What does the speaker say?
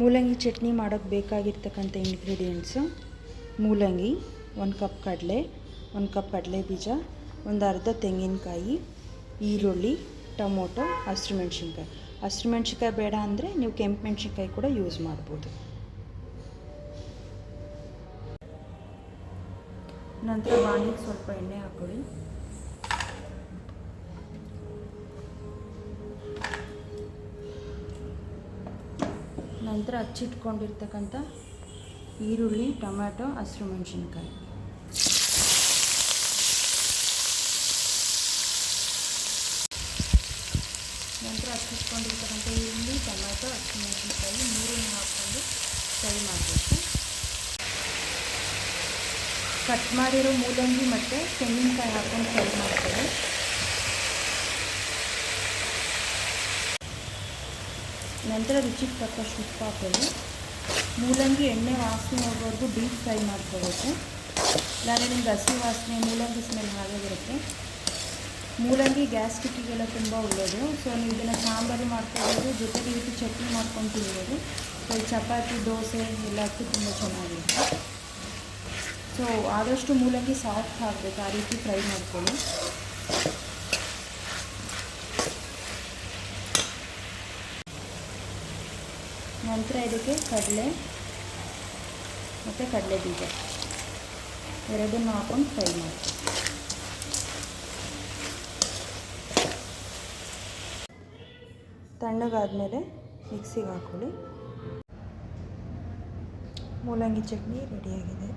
ಮೂಲಂಗಿ ಚಟ್ನಿ ಮಾಡೋಕ್ಕೆ ಬೇಕಾಗಿರ್ತಕ್ಕಂಥ ಇಂಗ್ರೀಡಿಯೆಂಟ್ಸು: ಮೂಲಂಗಿ, 1 ಕಪ್ ಕಡಲೆ, 1 ಕಪ್ ಕಡಲೆ ಬೀಜ, ಒಂದು ಅರ್ಧ ತೆಂಗಿನಕಾಯಿ, ಈರುಳ್ಳಿ, ಟೊಮೊಟೊ, ಹಸಿರುಮೆಣ್ಸಿನ್ಕಾಯಿ. ಹಸಿರುಮೆಣ್ಸಿನ್ಕಾಯಿ ಬೇಡ ಅಂದರೆ ನೀವು ಕೆಂಪು ಮೆಣಸಿನ್ಕಾಯಿ ಕೂಡ ಯೂಸ್ ಮಾಡ್ಬೋದು. ನಂತರ ಬಾಣಲಿಗೆ ಸ್ವಲ್ಪ ಎಣ್ಣೆ ಹಾಕ್ಕೊಳ್ಳಿ. ನಂತರ ಹಚ್ಚಿಟ್ಕೊಂಡಿರ್ತಕ್ಕಂಥ ಈರುಳ್ಳಿ, ಟೊಮ್ಯಾಟೊ, ಹಸಿರುಮೆಣ್ಸಿನ್ಕಾಯಿ. ನಂತರ ಹಚ್ಚಿಟ್ಕೊಂಡಿರ್ತಕ್ಕಂಥ ಈರುಳ್ಳಿ, ಟೊಮ್ಯಾಟೊ, ಹಸಿರುಮೆಣ್ಸಿನ್ಕಾಯಿ ನೀರನ್ನು ಹಾಕ್ಕೊಂಡು ಫ್ರೈ ಮಾಡಬೇಕು. ಕಟ್ ಮಾಡಿರೋ ಮೂಲಂಗಿ ಮತ್ತು ತೆಂಗಿನಕಾಯಿ ಹಾಕ್ಕೊಂಡು ಫ್ರೈ ಮಾಡ್ಕೊಳ್ಳಿ. ನಂತರ ರುಚಿಗೆ ತಕ್ಕಷ್ಟು ಉಪ್ಪು ಹಾಕೊಳ್ಳಿ. ಮೂಲಂಗಿ ಎಣ್ಣೆ ವಾಸನೆ ಹೋಗೋವರೆಗೂ ಡೀಪ್ ಫ್ರೈ ಮಾಡ್ಕೋಬೇಕು. ಇಲ್ಲಾಂದರೆ ನಿಮ್ಗೆ ಹಸಿ ವಾಸನೆ ಮೂಲಂಗಿ ಸ್ಮೆಲ್ ಹಾಗೆ ಬರುತ್ತೆ. ಮೂಲಂಗಿ ಗ್ಯಾಸ್ಟ್ರಿಕ್ಕಿಗೆಲ್ಲ ತುಂಬ ಒಳ್ಳೆಯದು. ಸೊ ನೀವು ಇದನ್ನು ಸಾಂಬಾರು ಮಾಡ್ಕೊಬೋದು, ಜೊತೆಗೆ ಈ ರೀತಿ ಚಟ್ನಿ ಮಾಡ್ಕೊಂಡು ತಿನ್ಬೋದು. ಸೊ ಚಪಾತಿ, ದೋಸೆ ಎಲ್ಲದಕ್ಕೂ ತುಂಬ ಚೆನ್ನಾಗಿರುತ್ತೆ. ಸೊ ಆದಷ್ಟು ಮೂಲಂಗಿ ಸಾಫ್ಟ್ ಆಗಬೇಕು, ಆ ರೀತಿ ಫ್ರೈ ಮಾಡ್ಕೊಳ್ಳಿ. ನಂತರ ಇದಕ್ಕೆ ಕಡಲೆ ಮತ್ತು ಕಡಲೆ ಬೀಜ ಎರಡನ್ನು ಹಾಕೊಂಡು ಫ್ರೈ ಮಾಡಿ. ತಣ್ಣಗಾದಮೇಲೆ ಮಿಕ್ಸಿಗೆ ಹಾಕ್ಕೊಳ್ಳಿ. ಮೂಲಂಗಿ ಚಟ್ನಿ ರೆಡಿಯಾಗಿದೆ.